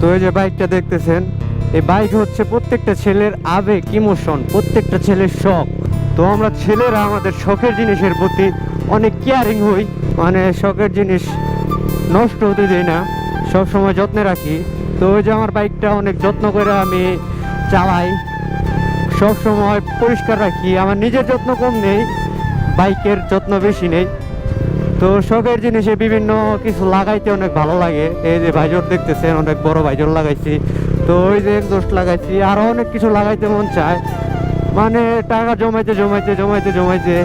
তো এই যে বাইকটা দেখতেছেন, এই বাইক হচ্ছে প্রত্যেকটা ছেলের আবেগ, ইমোশন, প্রত্যেকটা ছেলের শখ। তো আমরা ছেলেরা আমাদের শখের জিনিসের প্রতি অনেক কেয়ারিং হই, মানে শখের জিনিস নষ্ট হতে দিই না, সব সময় যত্নে রাখি। তো ওই যে আমার বাইকটা অনেক যত্ন করে আমি চালাই, সব সময় পরিষ্কার রাখি। আমার নিজের যত্ন কম নেই, বাইকের যত্ন বেশি নেই। তো শখের জিনিসে বিভিন্ন কিছু লাগাইতে অনেক ভালো লাগে। এই যে ভাইজর দেখতেছেন, অনেক বড় ভাইজর লাগাইছি। তো ওই যে এক্সস্ট লাগাইছি, আরো অনেক কিছু লাগাইতে মন চায়। মানে টাকা জমাইতে জমাইতে জমাইতে জমাইতে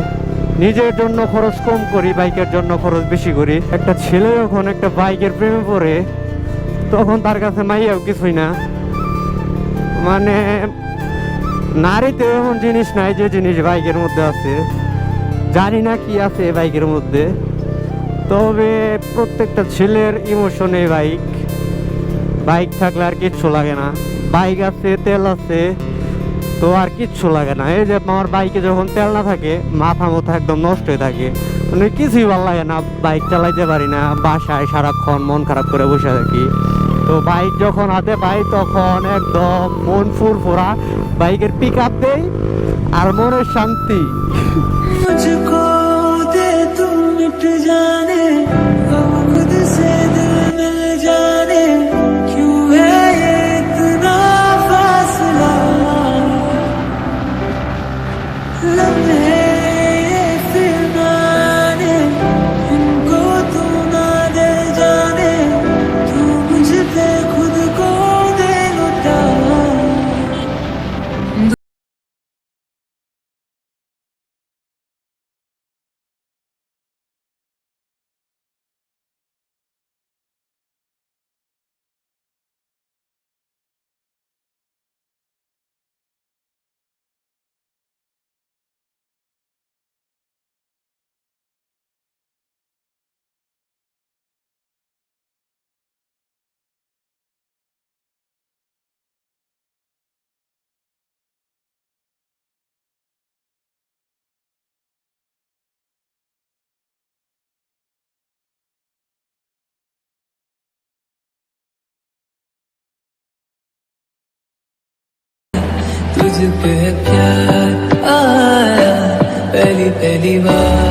নিজের জন্য খরচ কম করি, বাইকের জন্য খরচ বেশি করি। একটা ছেলে যখন একটা বাইকের প্রেমে পড়ে, তখন তার কাছে মাইয়াও কিছুই না। মানে নারীতে এমন জিনিস নাই যে জিনিস বাইকের মধ্যে আছে। জানি না কি আছে বাইকের মধ্যে, তবে প্রত্যেকটা ছেলের ইমোশনে বাইক। বাইক থাকলে আর কিচ্ছু লাগে না। বাইক আছে, তেল আছে, তো আর কিচ্ছু লাগে না। এই যে আমার বাইকে যখন তেল না থাকে, মাথা মাথা একদম নষ্ট হয়ে থাকে, মানে কিছুই ভালো লাগে না। বাইক চালাইতে পারি না, বাসায় সারাক্ষণ মন খারাপ করে বসে থাকি। তো বাইক যখন হাতে পাই, তখন একদম মন ফুরফুরা, বাইকের পিক আপ দেই আর মনের শান্তি। मुझको दे तू मिट जाने, हम खुद से दिल मिल जाने, क्यों है ये इतना फासला, लम्हे ये फिरमाने, इनको तू ना दे जाने, तू मुझ पे खुद को दे लुटा। तुझ पे प्यार आया पहली पहली बार।